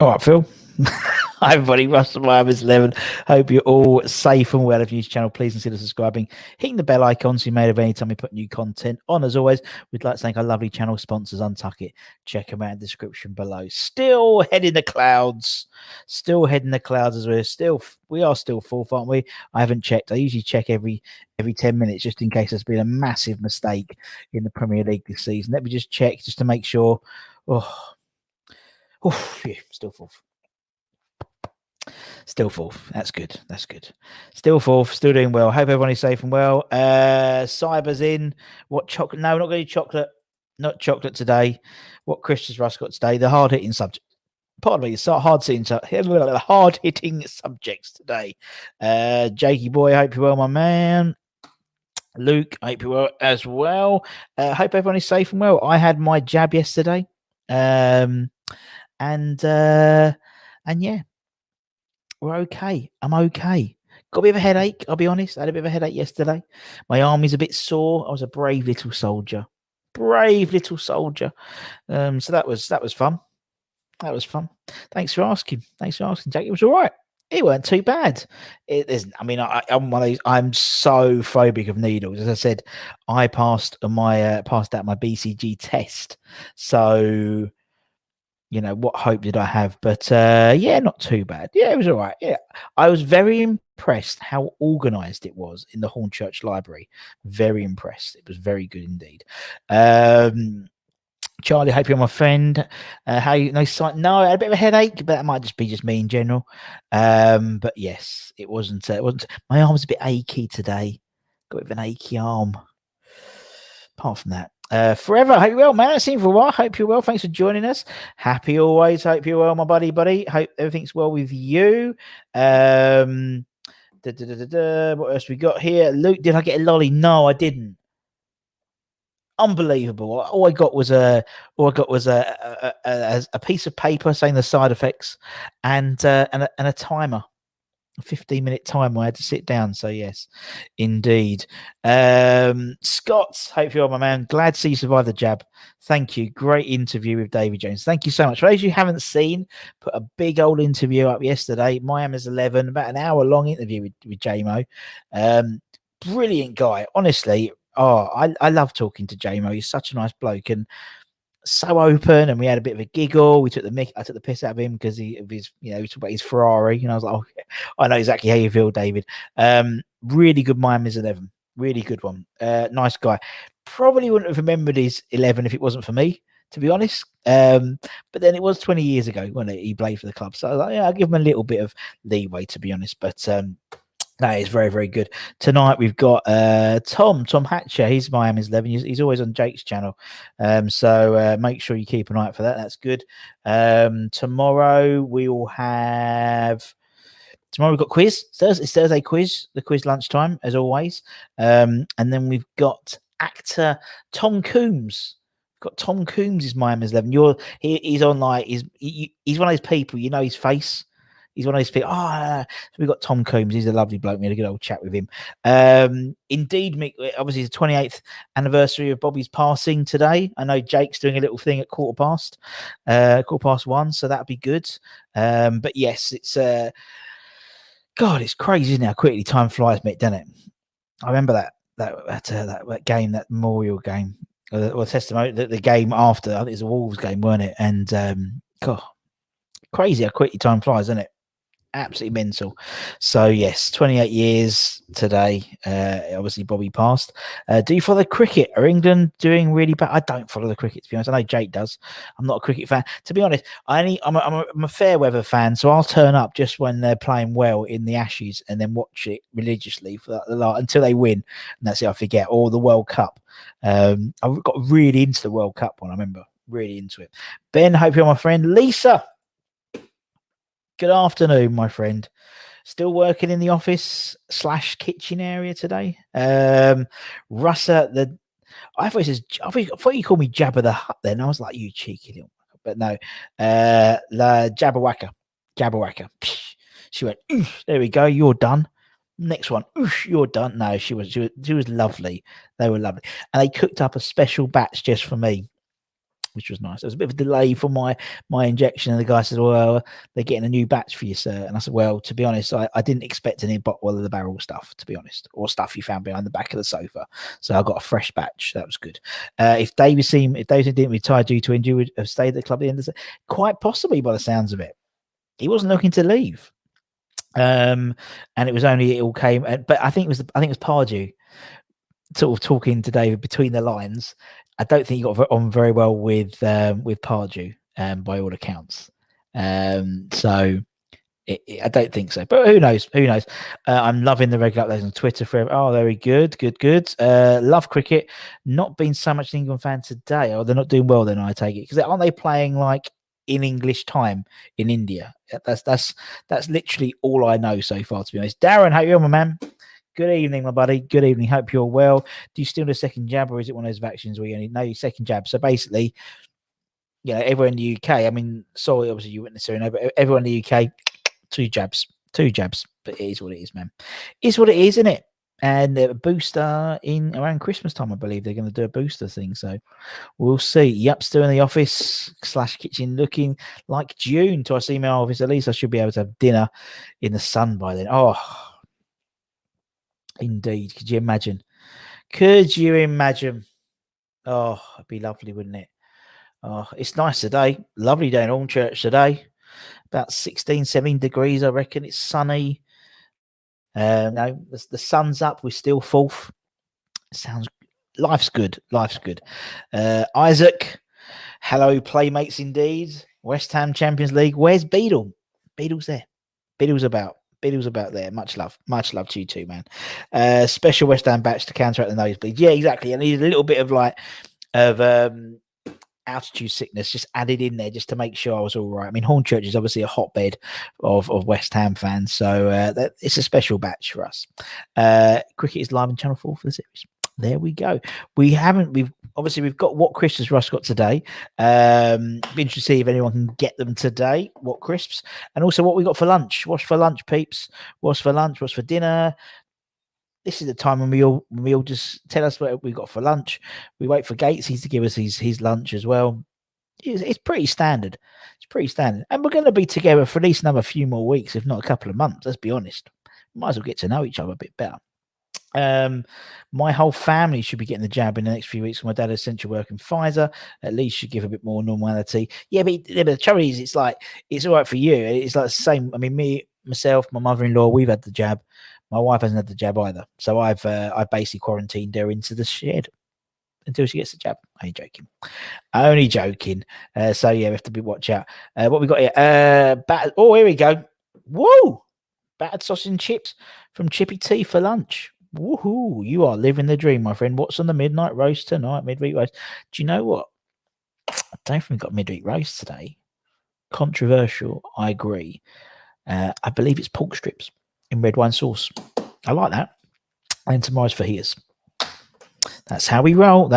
All right, Phil. Hi, everybody. Russell Myers 11. Hope you're all safe and well. If you're new to the channel, please consider subscribing, hitting the bell icon so you're made of any time we put new content on. As always, we'd like to thank our lovely channel sponsors, Untuck It. Check them out in the description below. Still heading the clouds. Still heading the clouds as we are still fourth, aren't we? I haven't checked. I usually check every 10 minutes just in case there's been a massive mistake in the Premier League this season. Let me just check just to make sure. Yeah, still fourth. Still fourth. That's good. That's good. Still fourth. Still doing well. Hope everyone is safe and well. Cyber's in. What chocolate? No, not going to chocolate. Not chocolate today. What Christmas Russ got today? The hard hitting subject. Pardon me. Hard hitting subjects today. Jakey boy. Hope you're well, my man. Luke. Hope you're well as well. Hope everyone is safe and well. I had my jab yesterday. And yeah. We're okay. I'm okay. Got a bit of a headache, I'll be honest. I had a bit of a headache yesterday. My arm is a bit sore. I was a brave little soldier. Brave little soldier. So that was fun. That was fun. Thanks for asking. Jack. It was all right. It weren't too bad. It isn't. I mean, I'm one of these. I'm so phobic of needles. As I said, I passed out my BCG test. So what hope did I have? But yeah, not too bad. Yeah, it was all right. Yeah, I was very impressed how organised it was in the Hornchurch Library. Very impressed. It was very good indeed. Charlie, hope you're my friend. How you? No, no, I had a bit of a headache, but that might just be me in general. But yes, it wasn't. My arm was a bit achy today. Got a bit of an achy arm. Apart from that. Forever, hope you're well, man. I've seen you for a while. Hope you're well. Thanks for joining us. Happy always. Hope you're well, my buddy. Hope everything's well with you. What else we got here? Luke, did I get a lolly? No, I didn't. Unbelievable. All I got was a piece of paper saying the side effects and a timer. A 15-minute time where I had to sit down. So yes, indeed. Scott, hope you're my man. Glad to see you survived the jab. Thank you. Great interview with Davy Jones. Thank you so much. For those you haven't seen, put a big old interview up yesterday. Miami's 11, about an hour long interview with JMO. Brilliant guy. Honestly, I love talking to JMO. He's such a nice bloke and so open, and we had a bit of a giggle. I took the piss out of him because he talked about his Ferrari, and I was like, oh, I know exactly how you feel, David. Really good Miami's 11, really good one. Nice guy. Probably wouldn't have remembered his 11 if it wasn't for me, to be honest. But then it was 20 years ago when he played for the club, so I was like, yeah, I'll give him a little bit of leeway, to be honest. But that is very, very good. Tonight we've got Tom Hatcher. He's Miami's 11. He's always on Jake's channel. So make sure you keep an eye out for that. That's good. Tomorrow we've got quiz. It's Thursday quiz. The quiz lunchtime, as always. And then we've got actor Tom Coombs. Tom Coombs is Miami's 11. He's on he's one of those people, his face. He's one of those people. So we've got Tom Coombs. He's a lovely bloke. We had a good old chat with him. Indeed, Mick, obviously, it's the 28th anniversary of Bobby's passing today. I know Jake's doing a little thing at 1:15. So that'd be good. But yes, it's God, it's crazy, isn't it? How quickly time flies, Mick, doesn't it? I remember that game, that Memorial game, or testimony, the game after. I think it was a Wolves game, weren't it? And God, crazy how quickly time flies, isn't it? Absolutely mental. So yes, 28 years today. Obviously Bobby passed. Do you follow cricket? Are England doing really bad? I don't follow the cricket, to be honest. I know Jake does. I'm not a cricket fan, to be honest. I'm a fair weather fan, so I'll turn up just when they're playing well in the Ashes and then watch it religiously until they win, and that's it. I forget. Or the World Cup. I got really into the World Cup one. I remember really into it. Ben, hope you're my friend. Lisa, good afternoon, my friend. Still working in the office / kitchen area today. Russa, I thought you called me Jabba the Hutt then. I was like, you cheeky little, but no. La Jabberwacker. She went, there we go, you're done. Next one, you're done. No, she was lovely. They were lovely. And they cooked up a special batch just for me. which was nice. There was a bit of a delay for my injection, and the guy said, "Well, they're getting a new batch for you, sir." And I said, "Well, to be honest, I didn't expect any bottom of the barrel stuff, to be honest, or stuff you found behind the back of the sofa. So I got a fresh batch. That was good." If Davison didn't retire due to injury, would have stayed at the club at the end of the season? Quite possibly, by the sounds of it. He wasn't looking to leave. And it was only it all came, but I think it was Pardew sort of talking to David between the lines. I don't think he got on very well with Pardew, by all accounts. So I don't think so, but who knows? Who knows? I'm loving the regular updates on Twitter for. Oh, very good. Love cricket. Not been so much an England fan today. Oh, they're not doing well then, I take it, because aren't they playing like in English time in India? That's literally all I know so far, to be honest. Darren, how you on, my man? Good evening, my buddy. Good evening. Hope you're well. Do you still need a second jab, or is it one of those vaccines where you only know your second jab? So basically, everyone in the UK. I mean, sorry, obviously you wouldn't necessarily know, but everyone in the UK, two jabs. But it is what it is, man. It's what it is, isn't it? And a booster in around Christmas time, I believe they're going to do a booster thing. So we'll see. Yep, still in the office / kitchen, looking like June. Till I see my office, at least I should be able to have dinner in the sun by then. Oh. Indeed. Could you imagine? Oh, it'd be lovely, wouldn't it? Oh, it's nice today. Lovely day in Hornchurch today. About 16, 17 degrees, I reckon. It's sunny. No, the sun's up. We're still fourth. Life's good. Isaac, hello, playmates indeed. West Ham Champions League. Where's Beadle? Beadle's there. Beadle's about there. Much love to you too, man. Special West Ham batch to counteract the nosebleed. Yeah, exactly. I need a little bit of altitude sickness just added in there just to make sure I was all right. I mean, Hornchurch is obviously a hotbed of West Ham fans, so it's a special batch for us. Cricket is live on Channel 4 for the series. There we go. We've got what crisps has Russ got today. Be interested to see if anyone can get them today. What crisps, and also what we got for lunch. What's for lunch, peeps? What's for lunch? What's for dinner? This is the time when we all just tell us what we got for lunch. We wait for Gatesy to give us his lunch as well. It's pretty standard. And we're going to be together for at least another few more weeks, if not a couple of months. Let's be honest. Might as well get to know each other a bit better. My whole family should be getting the jab in the next few weeks. My dad has essential work in Pfizer. At least should give a bit more normality. Yeah, but the trouble is, it's all right for you. It's like the same. I mean, myself, my mother-in-law, we've had the jab. My wife hasn't had the jab either. So I've basically quarantined her into the shed until she gets the jab. Only joking. So yeah, we have to watch out. What we got here? Here we go. Whoa! Battered sausage and chips from Chippy T for lunch. Woohoo! You are living the dream, my friend. What's on the midnight roast tonight? Midweek roast. Do you know what? I don't think we've got midweek roast today. Controversial, I agree. I believe it's pork strips in red wine sauce. I like that. And tomorrow's fajitas. That's how we roll.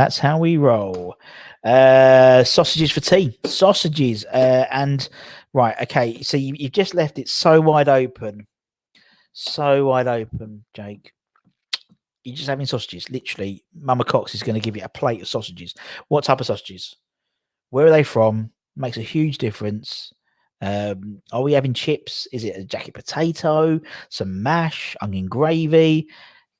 Sausages for tea. Sausages. And right, okay. So you've just left it so wide open. Jake. You're just having sausages. Literally, Mama Cox is going to give you a plate of sausages. What type of sausages? Where are they from? Makes a huge difference. Are we having chips? Is it a jacket potato? Some mash? Onion gravy?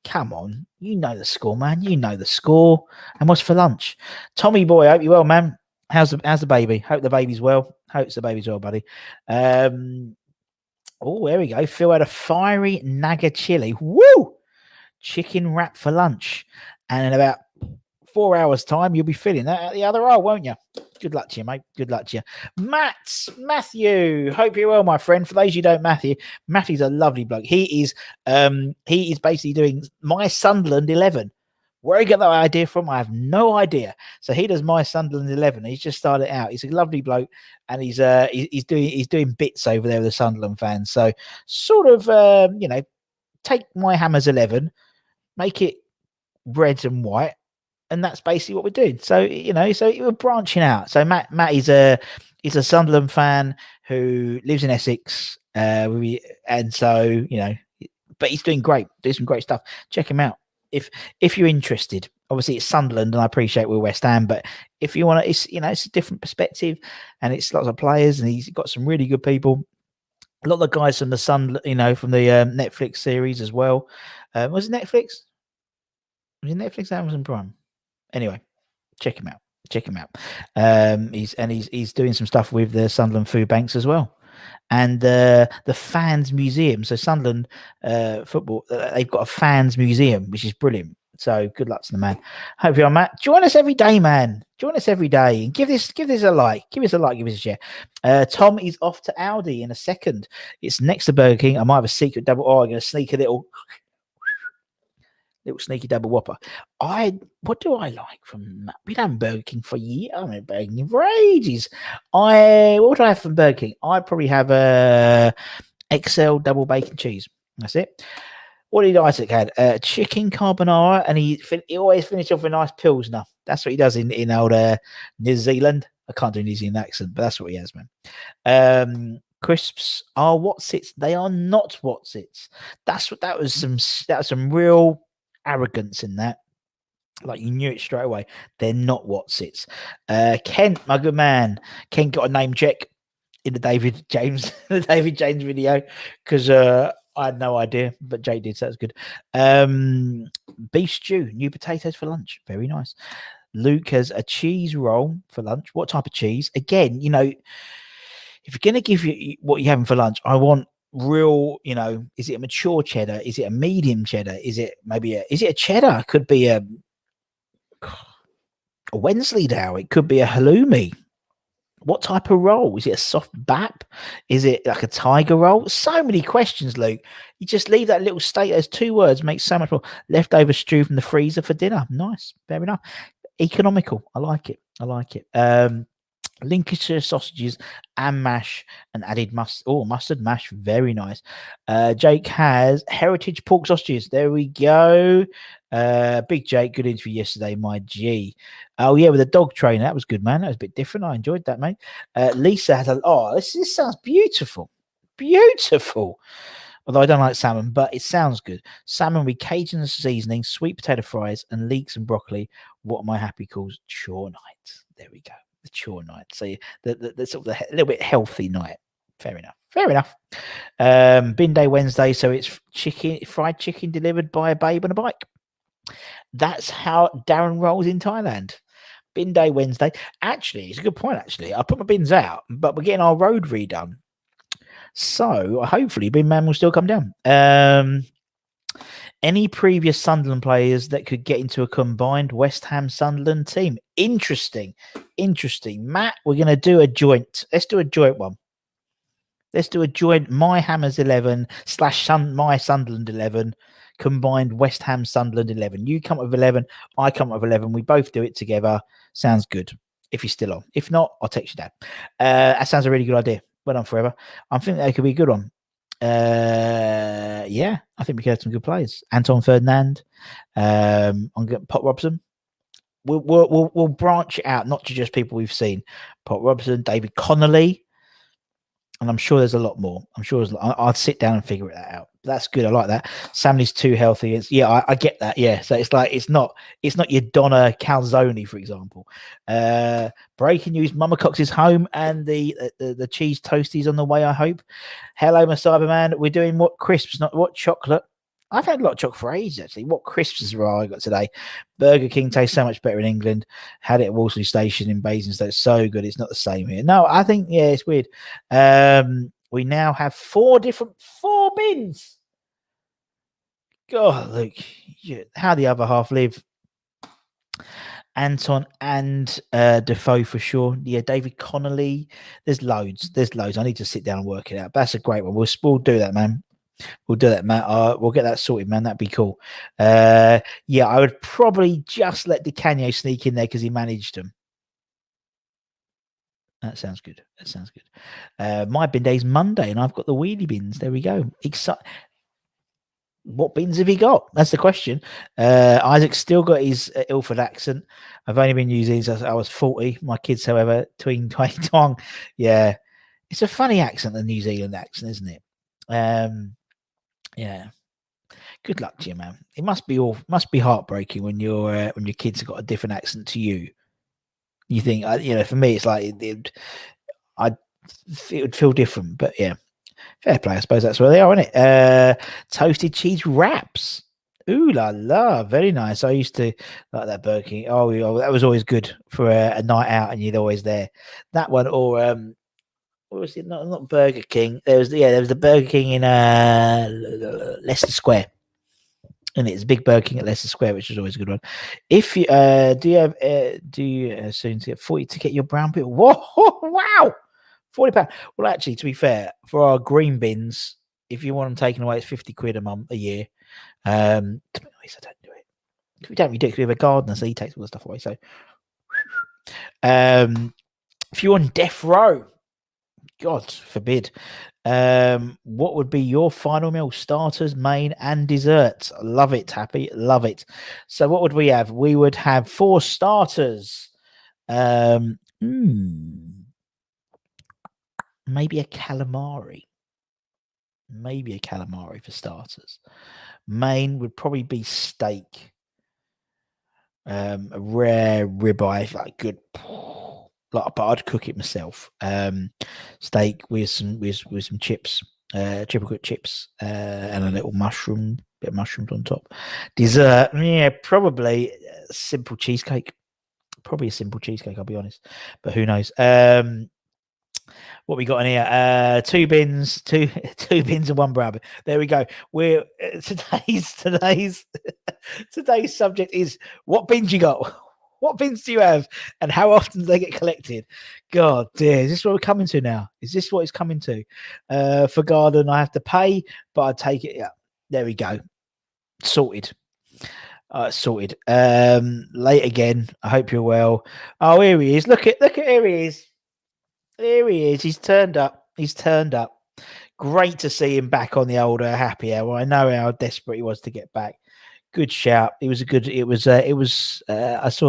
Come on. You know the score, man. You know the score. And what's for lunch? Tommy boy, I hope you're well, man. How's the baby? Hope the baby's well. Hope the baby's well, buddy. Oh, there we go. Phil had a fiery Naga chili. Woo! Chicken wrap for lunch. And in about 4 hours' time, you'll be filling that out the other roll, won't you? Good luck to you, mate. Good luck to you. Matthew. Hope you're well, my friend. For those you don't, Matthew's a lovely bloke. He is basically doing my Sunderland 11. Where he got that idea from, I have no idea. So he does my Sunderland 11. He's just started out. He's a lovely bloke, and he's doing bits over there with the Sunderland fans. So sort of take my Hammers 11, make it red and white, and that's basically what we're doing. So we're branching out. So Matt is a Sunderland fan who lives in Essex, and so but he's doing great. Doing some great stuff. Check him out if you're interested. Obviously, it's Sunderland, and I appreciate we're West Ham, but if you want to, it's it's a different perspective, and it's lots of players, and he's got some really good people. A lot of the guys from the from the Netflix series as well. Was it Netflix? Was it Netflix? Amazon Prime. Anyway, check him out. Check him out. He's doing some stuff with the Sunderland Food Banks as well, and the fans museum. So Sunderland football, they've got a fans museum, which is brilliant. So good luck to the man. Hope you're Matt. Join us every day, man. Join us every day and give this a like. Give us a like. Give us a share. Tom is off to Aldi in a second. It's next to Burger King. I might have a secret double. Oh, I'm gonna sneak a little sneaky double whopper. What do I like from? We done Burger King for years. I mean, Burger King for ages. What would I have from Burger King? I'd probably have a XL double bacon cheese. That's it. What did Isaac had? Chicken carbonara, and he always finished off with a nice pilsner. That's what he does in old New Zealand. I can't do a New Zealand accent, but that's what he has, man. Crisps are Wotsits. They are not Wotsits. That was some real arrogance in that. Like you knew it straight away. They're not Wotsits. Kent, my good man. Kent got a name check in the David James video because I had no idea, but Jake did, so that's good. Beef stew, new potatoes for lunch. Very nice. Luke has a cheese roll for lunch. What type of cheese? Again, if you're going to give you what you're having for lunch, I want real, is it a mature cheddar? Is it a medium cheddar? Is it a cheddar? It could be a Wensleydale. It could be a halloumi. What type of roll? Is it a soft bap? Is it like a tiger roll? So many questions, Luke. You just leave that little state as 2 words, makes so much more. Leftover stew from the freezer for dinner. Nice. Fair enough. Economical. I like it. Lincolnshire sausages and mash and added mustard mash. Very nice. Jake has heritage pork sausages. There we go. Big Jake, good interview yesterday, my G. Oh yeah, with a dog trainer. That was good, man. That was a bit different. I enjoyed that, mate. Lisa has this sounds beautiful. Beautiful. Although I don't like salmon, but it sounds good. Salmon with Cajun seasoning, sweet potato fries, and leeks and broccoli. What my happy calls chore night. There we go. The chore night. So the sort of a little bit healthy night. Fair enough. Bin day Wednesday, so it's fried chicken delivered by a babe on a bike. That's how Darren rolls in Thailand. Bin day Wednesday. Actually, it's a good point. Actually, I put my bins out, but we're getting our road redone. So hopefully, bin man will still come down. Any previous Sunderland players that could get into a combined West Ham Sunderland team? Interesting. Matt, we're going to do a joint. Let's do a joint one. Let's do a joint My Hammers 11 / My Sunderland 11 combined West Ham Sunderland 11. You come up with 11. I come up with 11. We both do it together. Sounds good. If you're still on. If not, I'll text you that. That sounds a really good idea. Well done, Forever. I think that could be a good one. Yeah, I think we could have some good players. Anton Ferdinand, I'm going Pop Robson. We'll branch it out, not to just people we've seen. Pop Robson, David Connolly, and I'm sure there's a lot more. I'll sit down and figure that out. That's good. I like that. Samley's too healthy. I get that. Yeah. So it's like it's not your Donna Calzone, for example. Breaking news: Mama Cox is home, and the cheese toasties on the way. I hope. Hello, my Cyberman. We're doing what crisps, not what chocolate. I've had a lot of chocolate for ages, actually. What crisps have I got today? Burger King tastes so much better in England. Had it at Wolseley Station in Basingstoke. So good. It's not the same here. No, I think, yeah, it's weird. We now have 4 bins. God, look, how the other half live. Anton and Defoe for sure. Yeah, David Connolly. There's loads. I need to sit down and work it out. That's a great one. We'll do that, man. We'll do that, Matt. We'll get that sorted, man. That'd be cool. Yeah, I would probably just let Di Canio sneak in there because he managed them. That sounds good. My bin day's Monday, and I've got the wheelie bins. There we go. What bins have he got? That's the question. Isaac's still got his Ilford accent. I've only been using since I was 40. My kids, however, twing, twang, tong. Yeah, it's a funny accent, the New Zealand accent, isn't it? Yeah. Good luck to you, man. It must be heartbreaking when your kids have got a different accent to you. You think, for me, it's like it would feel different, but yeah, fair play. I suppose that's where they are, isn't it? Toasted cheese wraps. Ooh la la, very nice. I used to like that Burger King. Oh, that was always good for a night out, and you'd always there. That one, or what was it? Not Burger King. There was the Burger King in Leicester Square. And it's Big Burger King at Leicester Square, which is always a good one. If you do you soon to get 40 to get your brown people? Whoa, wow, £40. Well, actually, to be fair, for our green bins, if you want them taken away, it's £50 a year. To be honest, I don't do it. If we don't, we do it because we have a gardener, so he takes all the stuff away. So, if you're on death row, God forbid, what would be your final meal? Starters, main, and desserts. Love it, Happy. Love it. So, what would we have? We would have 4 starters. Maybe a calamari. Maybe a calamari for starters. Main would probably be steak. A rare ribeye, like good. But I'd cook it myself. Steak with some chips, triple cooked chips, and a little bit of mushrooms on top. Dessert, yeah, probably a simple cheesecake. Probably a simple cheesecake, I'll be honest. But who knows? What we got in here? 2 bins, two bins and 1 brown bin. There we go. We're today's subject is what bins you got. What bins do you have, and how often do they get collected? God dear, is this what we're coming to now? Is this what it's coming to? For garden, I have to pay, but I take it. Yeah, there we go. Sorted. Sorted. Late again. I hope you're well. Oh, here he is. Look at here he is. There he is. He's turned up. Great to see him back on the old happy hour. I know how desperate he was to get back. Good shout. I saw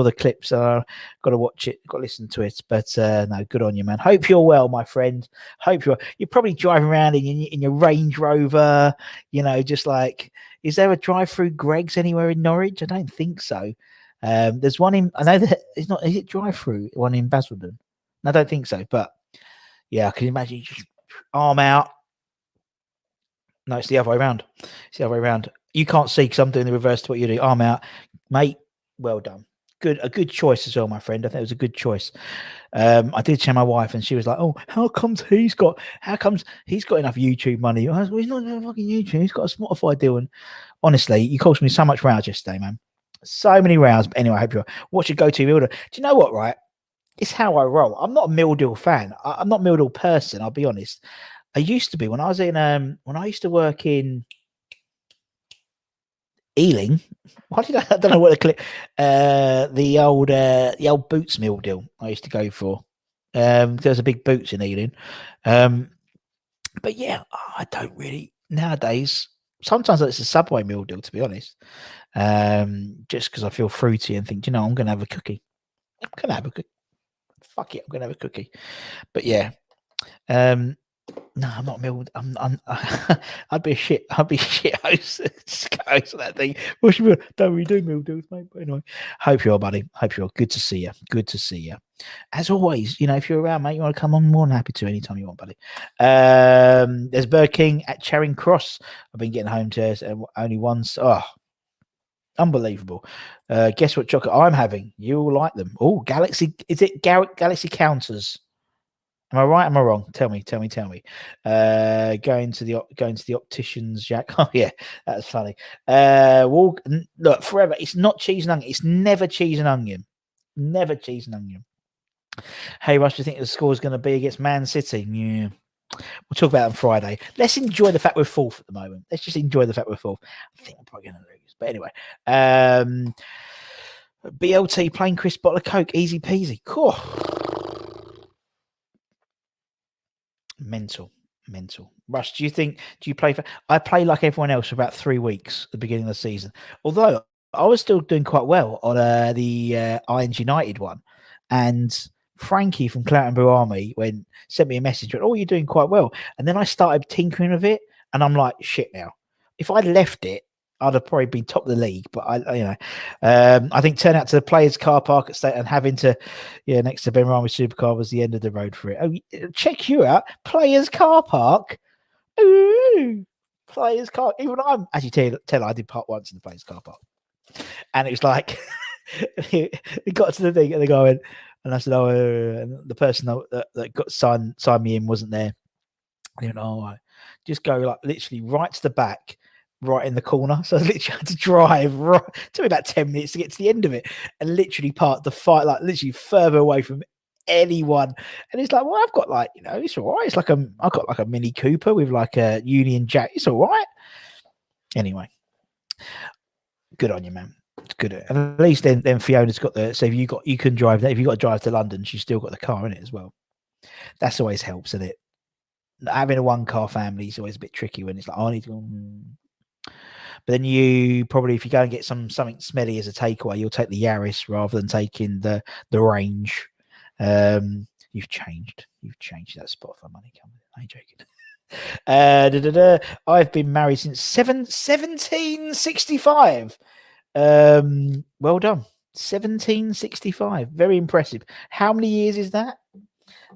the clips. Got to watch it. Got to listen to it. But no, good on you, man. Hope you're well, my friend. Hope you're probably driving around in your Range Rover. Just like, is there a drive-through Greg's anywhere in Norwich? I don't think so. There's one in. I know that it's not. Is it drive-through one in Basildon? I don't think so. But yeah, I can imagine you just arm out. No, it's the other way around. You can't see because I'm doing the reverse to what you do. Arm out, mate. Well done. A good choice as well, my friend. I think it was a good choice. I did tell my wife, and she was like, "Oh, how comes he's got enough YouTube money?" I was, well, he's not doing fucking YouTube. He's got a Spotify deal. And honestly, you caused me so much rows yesterday, man. So many rows. But anyway, I hope you're. What's your go-to meal? Do you know what? Right, it's how I roll. I'm not a meal deal fan. I'm not a meal deal person. I'll be honest. I used to be when I was in when I used to work in Ealing. I don't know what the old Boots meal deal I used to go for. There's a big Boots in Ealing. But yeah, I don't really nowadays. Sometimes it's a Subway meal deal, to be honest. Just because I feel fruity and think, I'm gonna have a cookie. I'm gonna have a cookie. Fuck it, I'm gonna have a cookie. But yeah. No, I'm not milled. I'd be a shit host. Host of that thing. Don't we do meal deals, mate? But anyway, hope you're, buddy. Hope you're. Good to see you. As always, if you're around, mate, you want to come on, more than happy to anytime you want, buddy. There's Burger King at Charing Cross. I've been getting home to only once. Oh, unbelievable. Guess what chocolate I'm having? You all like them. Oh, Galaxy. Is it Galaxy Counters? Am I right? Am I wrong? Tell me. Going to the opticians, Jack. Oh yeah, that's funny. Look, forever. It's not cheese and onion. It's never cheese and onion. Never cheese and onion. Hey, Rush, do you think the score is going to be against Man City? Yeah. We'll talk about it on Friday. Let's enjoy the fact we're fourth at the moment. Let's just enjoy the fact we're fourth. I think we're probably going to lose. But anyway, BLT, plain crisp bottle of Coke, easy peasy. Cool. Mental. Rush, do you play I play like everyone else for about 3 weeks at the beginning of the season. Although I was still doing quite well on the Irons United one. And Frankie from Cloutenburg Army sent me a message, went, "Oh, you're doing quite well." And then I started tinkering with it, and I'm like, shit now. If I left it, I'd have probably been top of the league. But I think turning out to the players' car park at State and having to, next to Ben Rami's supercar was the end of the road for it. Oh, check you out, players' car park. Ooh, players' car. Even I'm actually tell I did part once in the players' car park, and it was like it got to the thing, and the guy went, and I said, "Oh," and the person that got signed me in wasn't there. And he went, "Oh, right. Just go like literally right to the back, right in the corner." So I literally had to drive right. It took me about 10 minutes to get to the end of it, and literally park the fight like literally further away from anyone. And it's like, well, I've got like, it's all right. It's like I've got like a Mini Cooper with like a Union Jack. It's all right. Anyway, good on you, man. It's good. And at least then Fiona's got so if you can drive that. If you got to drive to London, she's still got the car in it as well. That's always helps, isn't it? Having a one car family is always a bit tricky when it's like, I need to go. But then you probably, if you go and get something smelly as a takeaway, you'll take the Yaris rather than taking the range. You've changed that spot for money coming. I ain't joking. I've been married since 1765. Well done. 1765. Very impressive. How many years is that?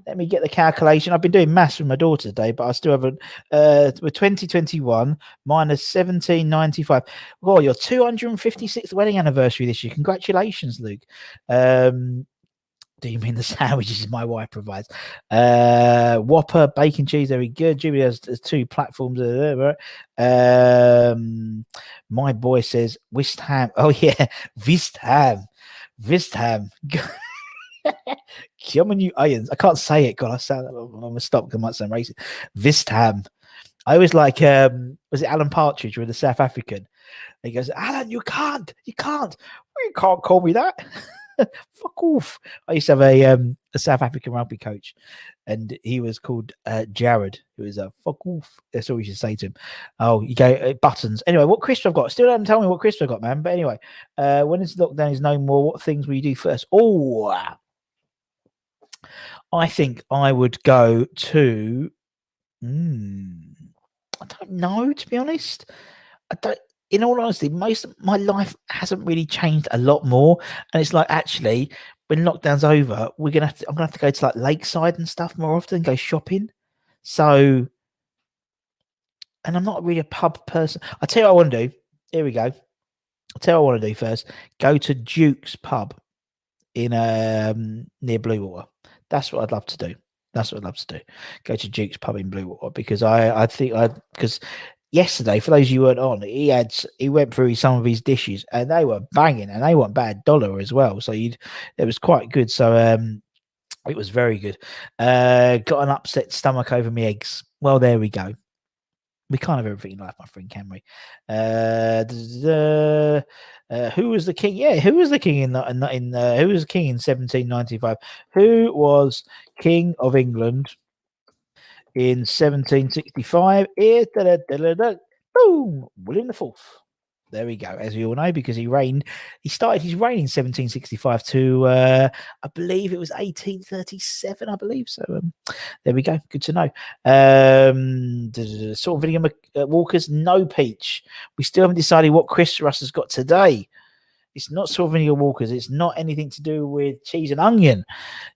Let me get the calculation. I've been doing maths with my daughter today, but I still haven't. We're 2021 minus 1795. Oh, your 256th wedding anniversary this year. Congratulations, Luke. Do you mean the sandwiches my wife provides? Whopper, bacon cheese, very good. Julie has 2 platforms. My boy says West Ham. Oh, yeah. West Ham. Come on, you irons. I can't say it. God, I'm gonna stop because I might sound racist. West Ham. I always like was it Alan Partridge with the South African? He goes, Alan, you can't. You can't call me that. Fuck off. I used to have a South African rugby coach, and he was called Jared, who is a fuck off. That's all you should say to him. Oh, you go buttons. Anyway, what crisp I've got? Still haven't told me what crisp I've got, man. But anyway, when this lockdown is no more, what things will you do first? Oh, I think I would go to. I don't know, to be honest. I don't. In all honesty, most of my life hasn't really changed a lot more, and it's like actually, when lockdown's over, I'm gonna have to go to like Lakeside and stuff more often, go shopping. So, and I'm not really a pub person. I tell you what I want to do. Here we go. I'll tell you what I want to do first. Go to Duke's pub in near Bluewater. That's what I'd love to do. Go to Duke's pub in Bluewater because I think because yesterday, for those of you who weren't on, he went through some of his dishes and they were banging and they weren't bad dollar as well. So it was quite good. So it was very good. Got an upset stomach over my eggs. Well, there we go. We can't have everything in life, my friend, can we? Who was the king? Yeah, who was the king who was the king in 1795? Who was king of England in 1765? Boom, William the Fourth. There we go. As we all know, because he started his reign in 1765 to, I believe it was 1837, I believe. So there we go. Good to know. Salt and vinegar Walkers, no peach. We still haven't decided what Chris Russ has got today. It's not salt and vinegar Walkers. It's not anything to do with cheese and onion.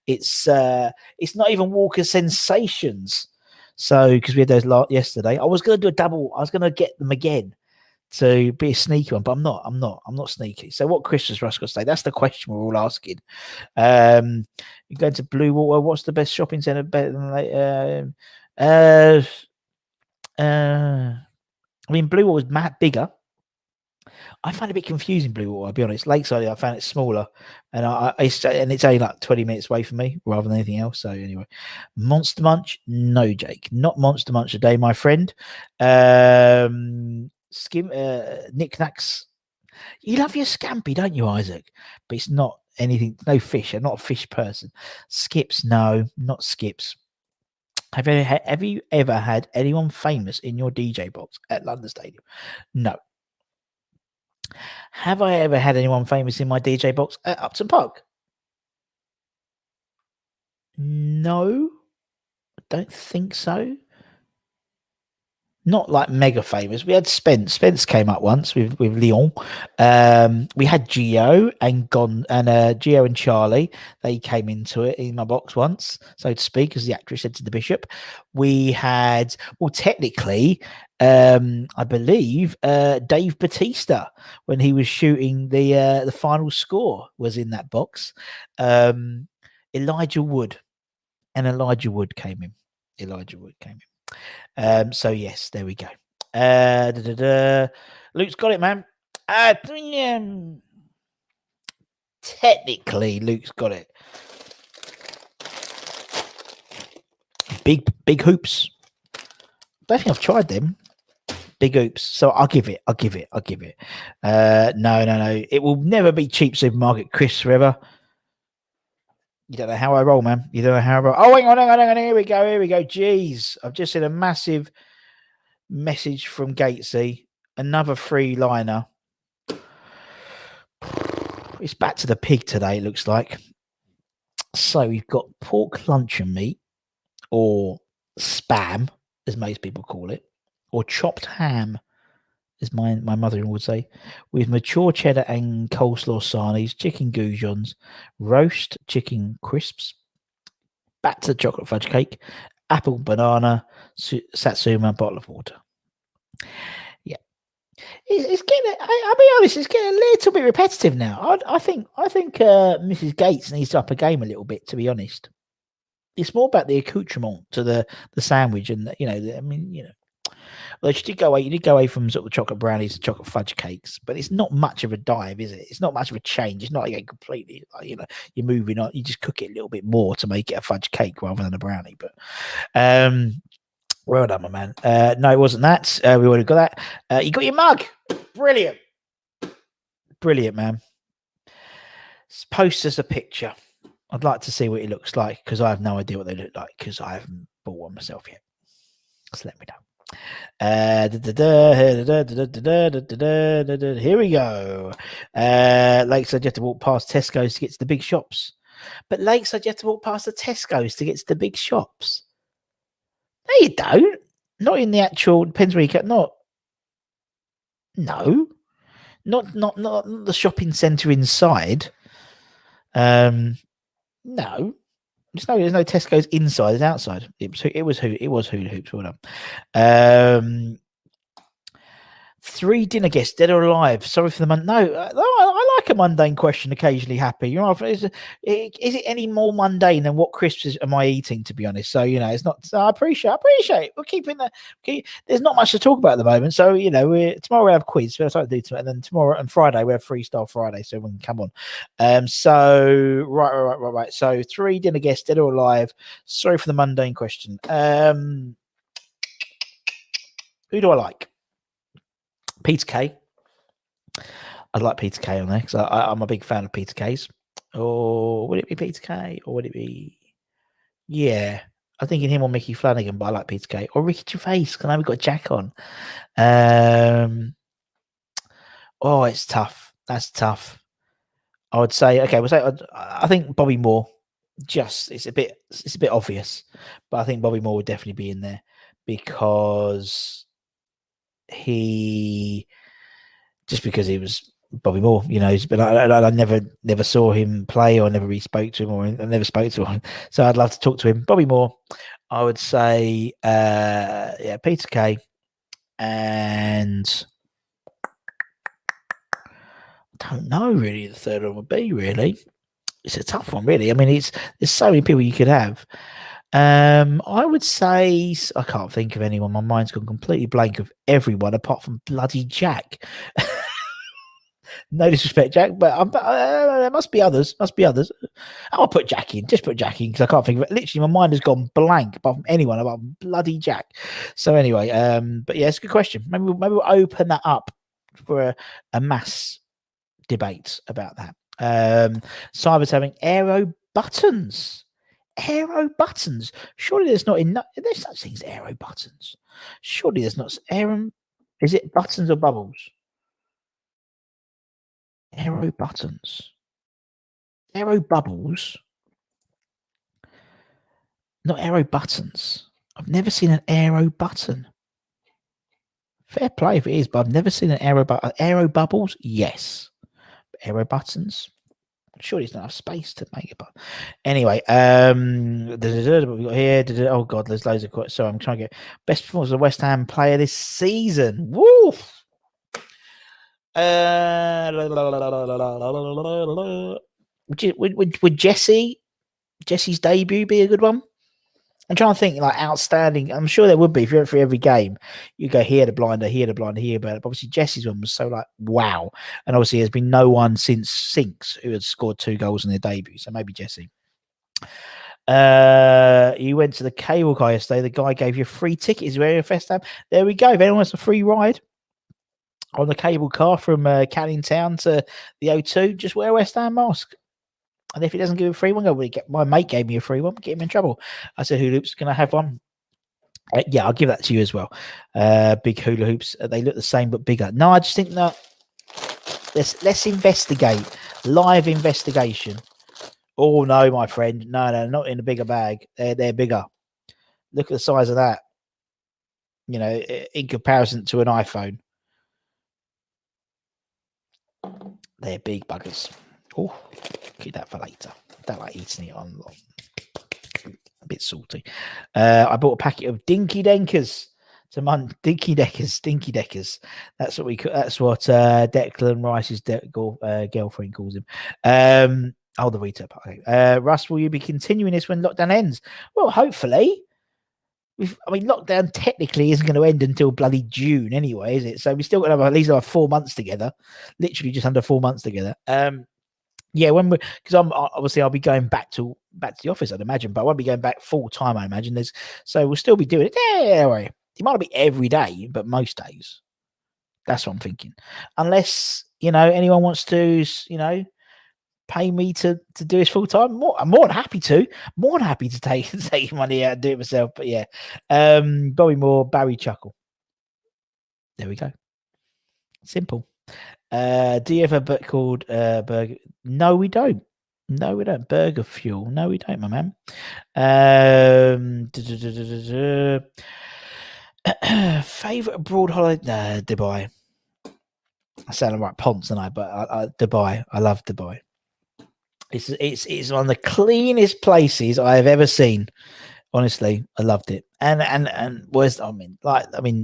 It's not even Walker Sensations. So because we had those yesterday, I was going to do a double. I was going to get them again to be a sneaky one, but I'm not sneaky. So what Christmas Russ got to say? That's the question we're all asking. You're going to Blue Water. What's the best shopping centre better than I mean, Blue Water was bigger. I find it a bit confusing, Blue Water, I'll be honest. Lakeside, I found it smaller, and it's only like 20 minutes away from me rather than anything else. So anyway, Monster Munch, no, Jake, not Monster Munch today, my friend. Knickknacks. You love your scampi, don't you, Isaac? But it's not anything, no fish. I'm not a fish person. Skips, no, not Skips. Have you ever had anyone famous in your DJ box at London Stadium? No. Have I ever had anyone famous in my DJ box at Upton Park? No, I don't think so. not like mega famous. We had Spence. Spence came up once with Leon. We had Gio and Gio and Charlie. They came into it in my box once, so to speak, as the actress said to the bishop. We had, well, technically, I believe Dave Bautista, when he was shooting the final score, was in that box. Elijah Wood came in. Elijah Wood came in. So yes, there we go. Luke's got it, man. Technically, Luke's got it. Big hoops. Don't think I've tried them. Big hoops. So I'll give it. No. It will never be cheap supermarket crisps forever. You don't know how I roll, man. You don't know how I roll. Oh, hang on. Here we go. Jeez. I've just seen a massive message from Gatesy. Another 3-liner. It's back to the pig today, it looks like. So we've got pork luncheon meat, or spam, as most people call it, or chopped ham, as my mother-in-law would say, with mature cheddar and coleslaw sarnies, chicken goujons, roast chicken crisps, batter chocolate fudge cake, apple banana, satsuma, bottle of water. Yeah. It's getting. I'll be honest. It's getting a little bit repetitive now. I think Mrs. Gates needs to up her game a little bit. To be honest, it's more about the accoutrement to the sandwich, and well, she did go away. You did go away from sort of chocolate brownies to chocolate fudge cakes, but it's not much of a dive, is it? It's not much of a change. It's not like completely. You're moving on. You just cook it a little bit more to make it a fudge cake rather than a brownie. But well done, my man. No, it wasn't that. We already got that. You got your mug. Brilliant, man. Post us a picture. I'd like to see what it looks like, because I have no idea what they look like, because I haven't bought one myself yet. So let me know. Here we go. Lakeside, you have to walk past Tesco's to get to the big shops. But Lakeside, you have to walk past the Tesco's to get to the big shops. No, you don't. Not in the actual. Depends where you get. Not the shopping centre inside. No. There's no Tesco's inside. It's outside. It was Hula Hoops. Well done. 3 dinner guests, dead or alive. Sorry for the no. I like a mundane question occasionally. Happy, is it any more mundane than what crisps am I eating? To be honest, so it's not. So I appreciate. We're keeping that. There's not much to talk about at the moment, so tomorrow we have quiz. That's what I do to it, and then tomorrow and Friday we have Freestyle Friday, so everyone can come on. So right. So 3 dinner guests, dead or alive. Sorry for the mundane question. Who do I like? Peter Kay. I'd like Peter Kay on there, because I'm a big fan of Peter Kay's. Or would it be Peter Kay? Or would it be... Yeah. I'm thinking him or Mickey Flanagan, but I like Peter Kay. Or Ricky Gervais, because I know we've got Jack on. Oh, it's tough. That's tough. I would say, okay, I think Bobby Moore. It's a bit obvious, but I think Bobby Moore would definitely be in there, because he was Bobby Moore, but I never saw him play, or never really spoke to him, or I never spoke to him. So I'd love to talk to him. Bobby Moore, I would say, Peter Kay, and I don't know really the third one would be. Really, it's a tough one, really. I mean, there's so many people you could have. I would say, I can't think of anyone. My mind's gone completely blank of everyone apart from bloody Jack. No disrespect, Jack, but there must be others. I'll put Jack in. Just put Jack in, because I can't think of it. Literally, my mind has gone blank apart from anyone apart from bloody Jack. So anyway, but yeah, it's a good question. Maybe we'll open that up for a mass debate about that. Cyber's having aero buttons. Aero buttons. Surely there's not enough. There's such things as aero buttons. Surely there's not aero. Is it buttons or bubbles? Aero buttons. Aero bubbles. Not aero buttons. I've never seen an aero button. Fair play if it is, but I've never seen an arrow bubbles. Yes, arrow buttons. Surely it's not enough space to make it. But anyway, what we got here? Oh god, there's loads of. So I'm trying to get best performance of the West Ham player this season. Woo! Would Jesse's debut be a good one? I'm trying to think, like, outstanding. I'm sure there would be. If you went through every game, you go here the blinder, here the blinder, here. But obviously Jesse's one was so like wow, and obviously there's been no one since Sinks who had scored 2 goals in their debut. So maybe Jesse. You went to the cable car yesterday. The guy gave you a free ticket. Is there a West Ham? There we go. If anyone wants a free ride on the cable car from Canning Town to the O2, just wear a West Ham mask. And if he doesn't give a free one, my mate gave me a free one. Get him in trouble. I said, Hula Hoops, can I have one? Yeah, I'll give that to you as well. Big Hula Hoops. They look the same but bigger. No, I just think that let's investigate. Live investigation. Oh no, my friend. No, not in a bigger bag. They're bigger. Look at the size of that. You know, in comparison to an iPhone. They're big buggers. Oh, keep that for later. Don't like eating it on. A bit salty. I bought a packet of Dinky Denkers. Dinky Deckers. That's what Declan Rice's girlfriend calls him. The retail part. Okay. Russ, will you be continuing this when lockdown ends? Well, hopefully. Lockdown technically isn't going to end until bloody June anyway, is it? So we still got to have at least 4 months together. Literally just under 4 months together. Yeah, because I'll be going back to the office, I'd imagine, but I won't be going back full time. I imagine so we'll still be doing it. Yeah, anyway, it might not be every day, but most days. That's what I'm thinking. Unless anyone wants to, pay me to do this full time. I'm more than happy to. More than happy to take money out and do it myself. But yeah, Bobby Moore, Barry Chuckle. There we go. Simple. Do you have a book called Burger? No, we don't. Burger Fuel. No, we don't, my man. Favorite abroad holiday? Dubai. I sound like Ponce, and but Dubai. I love Dubai. It's one of the cleanest places I have ever seen. Honestly, I loved it. And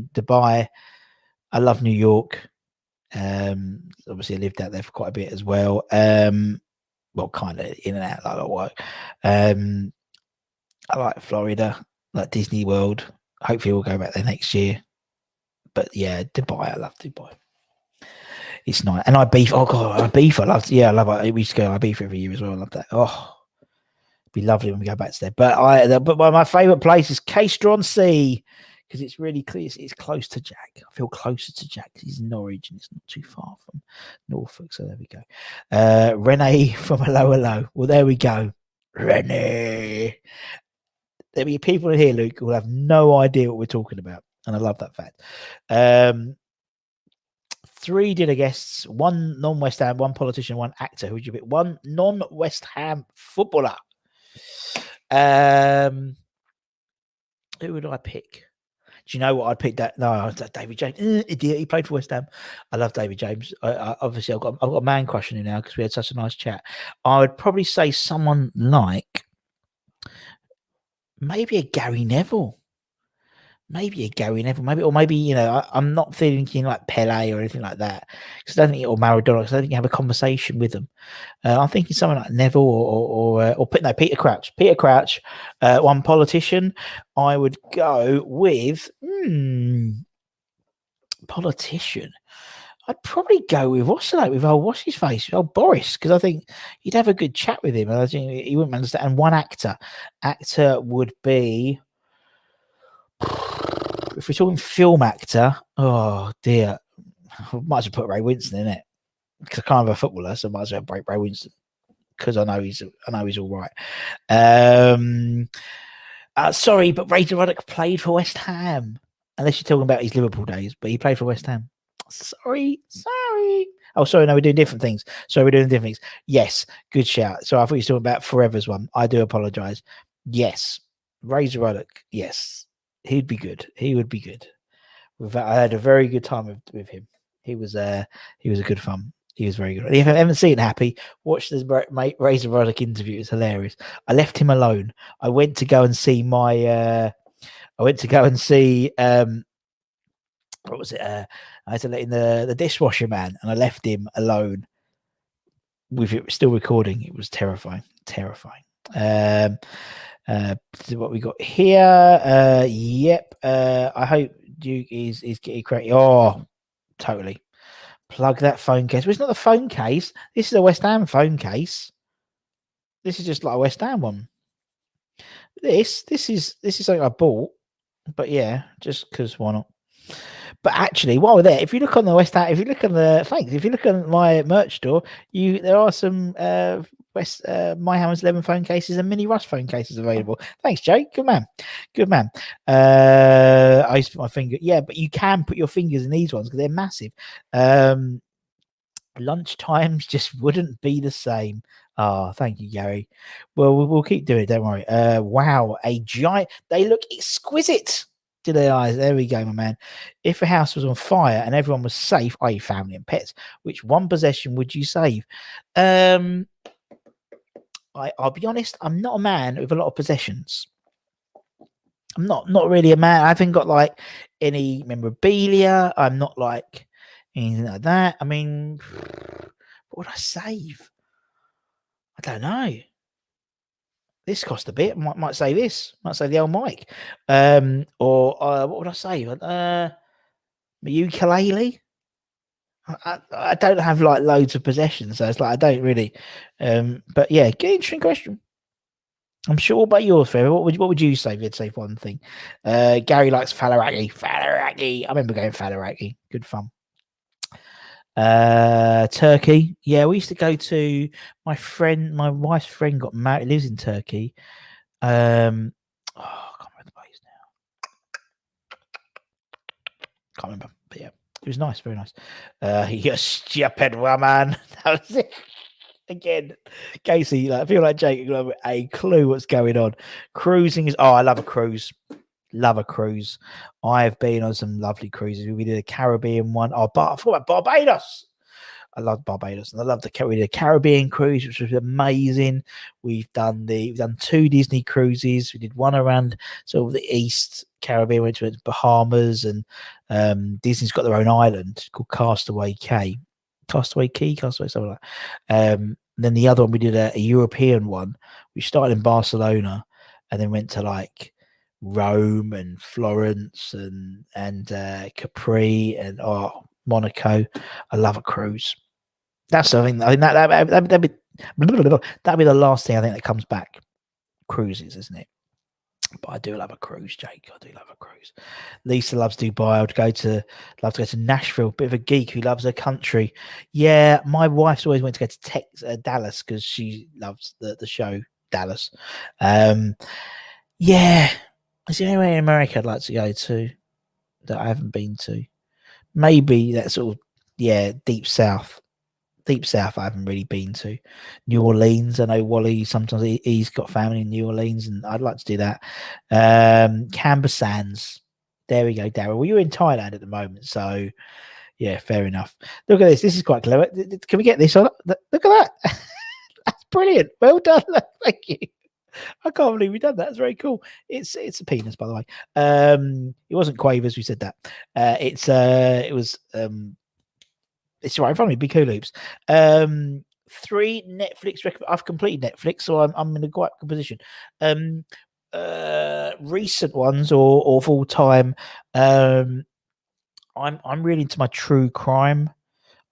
Dubai. I love New York. Obviously I lived out there for quite a bit as well. Well, kind of in and out, like at work. I like Florida, like Disney World. Hopefully we'll go back there next year. But yeah, Dubai, I love Dubai. It's nice. And Ibiza, oh god, Ibiza, I love it. We used to go to Ibiza every year as well. I love that. Oh, it'd be lovely when we go back to there. But my favourite place is Castrol-on-Sea, because it's really clear. It's close to Jack. I feel closer to Jack because he's in Norwich and it's not too far from Norfolk. So there we go. Renee from Hello. Well, there we go. Renee. There'll be people in here, Luke, who will have no idea what we're talking about. And I love that fact. 3 dinner guests, 1 non-West Ham, 1 politician, 1 actor. Who would you pick? 1 non-West Ham footballer. Who would I pick? Do you know what I'd pick? David James. Idiot. He played for West Ham. I love David James. Obviously, I've got a man crush on him now because we had such a nice chat. I would probably say someone like maybe a Gary Neville. Maybe I'm not thinking like Pele or anything like that, because I don't think, or Maradona, because I don't think you have a conversation with them. I'm thinking someone like Neville or Peter Crouch. Peter Crouch, 1 politician. I would go with politician. I'd probably go with what's his face, Boris, because I think you'd have a good chat with him, and I think he wouldn't understand. And 1 actor. Actor would be. If we're talking film actor, oh dear, I might as well put Ray Winston in it, because I can't have a footballer, so I might as well break Ray Winston, because I know he's all right. Sorry, but Ray Ruddock played for West Ham, unless you're talking about his Liverpool days, but he played for West Ham. Sorry. Oh, sorry, no, we're doing different things. Yes, good shout. So I thought you were talking about Forever's one. I do apologise. Yes, Ray Ruddock. Yes. He'd be good. He would be good. I had a very good time with him. He was a good fun. He was very good. If you haven't seen Happy, watch the Razor Roddick interview. It's hilarious. I left him alone. I went to go and see my. I went to go and see. What was it? I had to let in the dishwasher man, and I left him alone with it still recording. It was terrifying. Terrifying. What we got here? Yep. I hope Duke is getting crazy. Oh, totally. Plug that phone case. Well, it's not the phone case. This is a West Ham phone case. This is just like a West Ham one. This is something I bought, but yeah, just because why not? But actually, while we're there, if you look on the West Ham, if you look on my merch store, there are some My Hammer's 11 phone cases and Mini Russ phone cases available. Thanks, Jake. Good man. Good man. I used to put my finger. Yeah, but you can put your fingers in these ones because they're massive. Lunch times just wouldn't be the same. Oh, thank you, Gary. Well, we'll keep doing it. Don't worry. Wow, a giant. They look exquisite to their eyes. There we go, my man. If a house was on fire and everyone was safe, i.e., family and pets, which one possession would you save? I'll be honest. I'm not a man with a lot of possessions. I'm not really a man. I haven't got like any memorabilia. I'm not like anything like that. I mean, what would I save? I don't know. This cost a bit. Might save this. Might save the old mic. Or what would I save? My ukulele. I don't have like loads of possessions, so it's like I don't really. But yeah, good interesting question. I'm sure. What about yours, Trevor? What would you say if you'd save one thing? Gary likes Falaraki. I remember going Falaraki. Good fun. Turkey. Yeah, we used to go to my wife's friend got married, lives in Turkey. I can't remember the place now. Can't remember, but yeah, it was nice, very nice. You stupid woman. That was it. Again, Casey, I feel like Jake have a clue what's going on. Cruising is I love a cruise. Love a cruise. I've been on some lovely cruises. We did a Caribbean one. I thought about Barbados. I love Barbados, and I love we did a Caribbean cruise, which was amazing. We've done 2 Disney cruises. We did one around sort of the East Caribbean, went to Bahamas, and Disney's got their own island called Castaway Cay, something like that. Then the other one we did a European one. We started in Barcelona, and then went to like Rome and Florence and Capri and Monaco. I love a cruise. That's something. I think that'd be the last thing I think that comes back. Cruises, isn't it? But I do love a cruise, Jake. I do love a cruise. Lisa loves Dubai. I'd love to go to Nashville. Bit of a geek who loves her country. Yeah, my wife's always wanted to go to Dallas because she loves the show Dallas. Yeah, is there anywhere in America I'd like to go to that I haven't been to? Maybe that sort of deep south. Deep South, I haven't really been to. New Orleans, I know Wally sometimes he's got family in New Orleans, and I'd like to do that. Canberra Sands, there we go, Darryl. Well, you're in Thailand at the moment, so yeah, fair enough. Look at this. This is quite clever. Can we get this on? Look at that. That's brilliant. Well done. Thank you. I can't believe we done that. That's very cool. It's a penis, by the way. It wasn't Quavers. We said that. It was. It's right in front of me. Big Cool Loops. 3 Netflix. I've completed Netflix, so I'm in a quite good position. Recent ones or full time. I'm really into my true crime.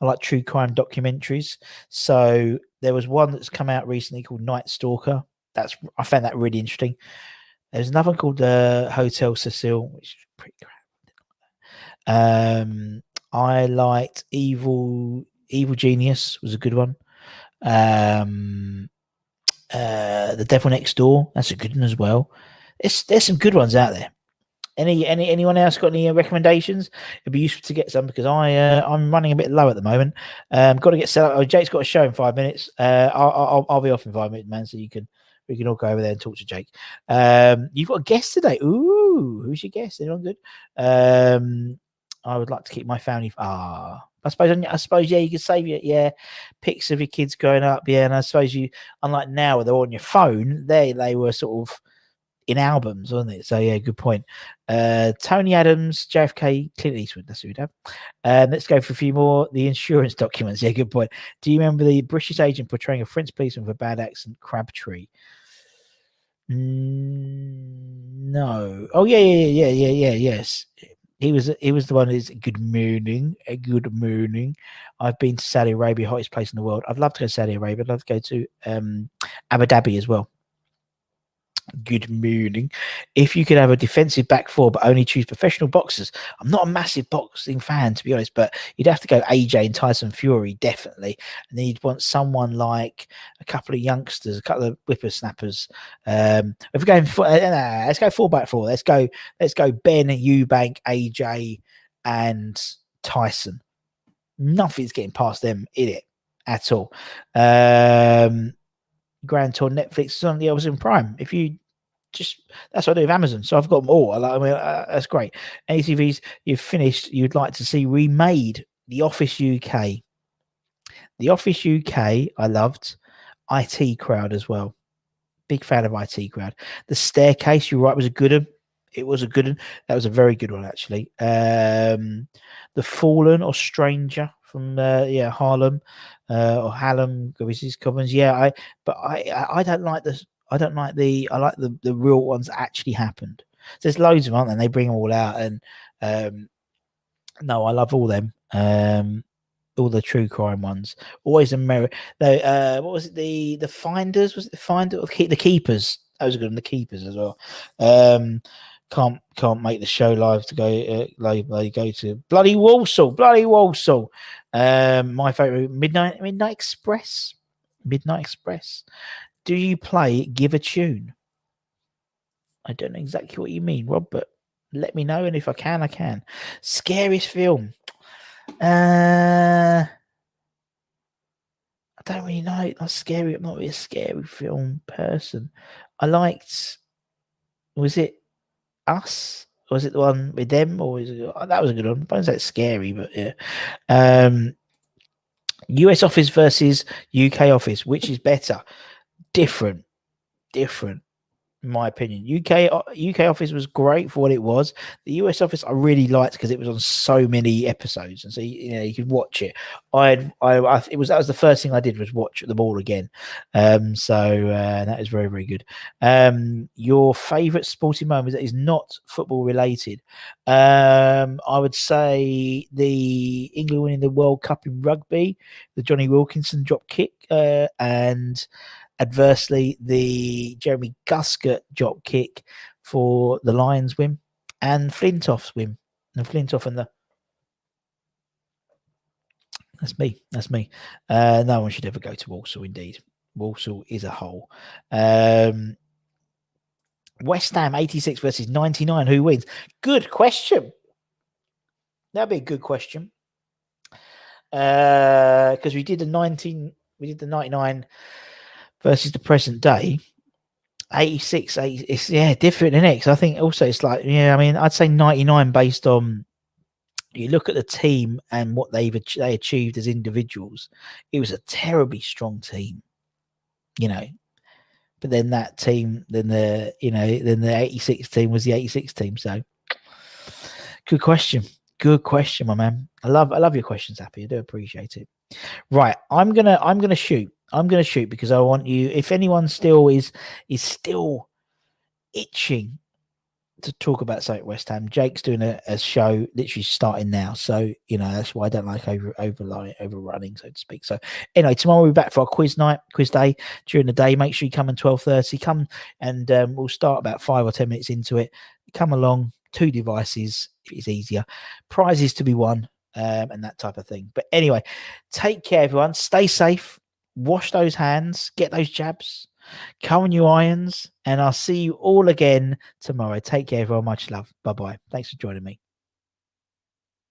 I like true crime documentaries. So there was one that's come out recently called Night Stalker. I found that really interesting. There's another one called Hotel Cecile, which is pretty crap. I liked Evil Genius was a good one. The Devil Next Door, that's a good one as well. There's some good ones out there. Anyone else got any recommendations? It'd be useful to get some because I'm running a bit low at the moment. Got to get set up. Oh, Jake's got a show in 5 minutes. I'll be off in 5 minutes, man. So we can all go over there and talk to Jake. You've got a guest today. Ooh, who's your guest? Anyone good? I would like to keep my family. I suppose, yeah, you could save your pics of your kids growing up, and I suppose you, unlike now where they're on your phone, they were sort of in albums, wasn't it? So yeah, good point. Tony Adams, JFK, Clint Eastwood. That's who we'd have. Let's go for a few more. The insurance documents. Yeah, good point. Do you remember the British agent portraying a French policeman with a bad accent, Crabtree? No. Oh yeah. Yes. He was the one who's good morning. Good morning. I've been to Saudi Arabia, hottest place in the world. I'd love to go to Saudi Arabia. I'd love to go to Abu Dhabi as well. Good morning. If you could have a defensive back four but only choose professional boxers, I'm not a massive boxing fan to be honest, but you'd have to go AJ and Tyson Fury definitely, and then you'd want someone like a couple of youngsters, a couple of whippersnappers. If we're going for, let's go 4-back-4. Let's go Ben, Eubank, AJ, and Tyson. Nothing's getting past them in it at all. Grand Tour Netflix is on the Amazon Prime. If you that's what I do with Amazon. So I've got them all. That's great. Any TVs you've finished you'd like to see remade? The Office UK. The Office UK, I loved. IT Crowd as well. Big fan of IT Crowd. The Staircase, you're right, was a good one. It was a good one. That was a very good one, actually. The Fallen or Stranger from Harlem or Hallam, Commons. Yeah, I don't like this. I like the real ones that actually happened. There's loads of them, aren't there? And they bring them all out, and no, I love all them. All the true crime ones. Always American. What was it? The Finders? Was it the Finder or the Keepers? That was a good one. The Keepers as well. Can't make the show live to go go to bloody Walsall. My favorite Midnight Express. Midnight Express. Do you play Give a Tune? I don't know exactly what you mean, Rob, but let me know, and if I can, I can. Scariest film. I don't really know. I'm scary. I'm not really a scary film person. I liked. Was it Us? Or was it the one with them? Or was it, that was a good one. I don't say it's scary, but yeah. US Office versus UK Office. Which is better? Different. In my opinion. UK Office was great for what it was. The US Office I really liked because it was on so many episodes, and so you could watch it. That was the first thing I did was watch them all again. So that is very, very good. Your favorite sporting moment that is not football related? I would say the England winning the World Cup in rugby, the Johnny Wilkinson drop kick, and adversely, the Jeremy Guscott drop kick for the Lions win, and Flintoff's win. And Flintoff and that's me. No one should ever go to Walsall. Indeed, Walsall is a hole. West Ham 86 versus 99. Who wins? Good question. That'd be a good question. Because we did the 99 versus the present day. 86, it's different, isn't it? Because I think also it's like, I'd say 99 based on you look at the team and what they achieved as individuals. It was a terribly strong team, but then that team, then the 86 team was the 86 team. So good question, my man. I love your questions, Happy. I do appreciate it. Right, I'm gonna shoot because I want you. If anyone still is still itching to talk about something West Ham, Jake's doing a show literally starting now, so that's why I don't like overrunning, so to speak. So anyway, tomorrow we'll be back for our quiz day during the day. Make sure you come at 12:30. Come and we'll start about 5 or 10 minutes into it. Come along, 2 devices if it's easier, prizes to be won, and that type of thing. But anyway, take care, everyone. Stay safe. Wash those hands. Get those jabs. Come on, you irons. And I'll see you all again tomorrow. Take care, everyone. Much love. Bye-bye. Thanks for joining me.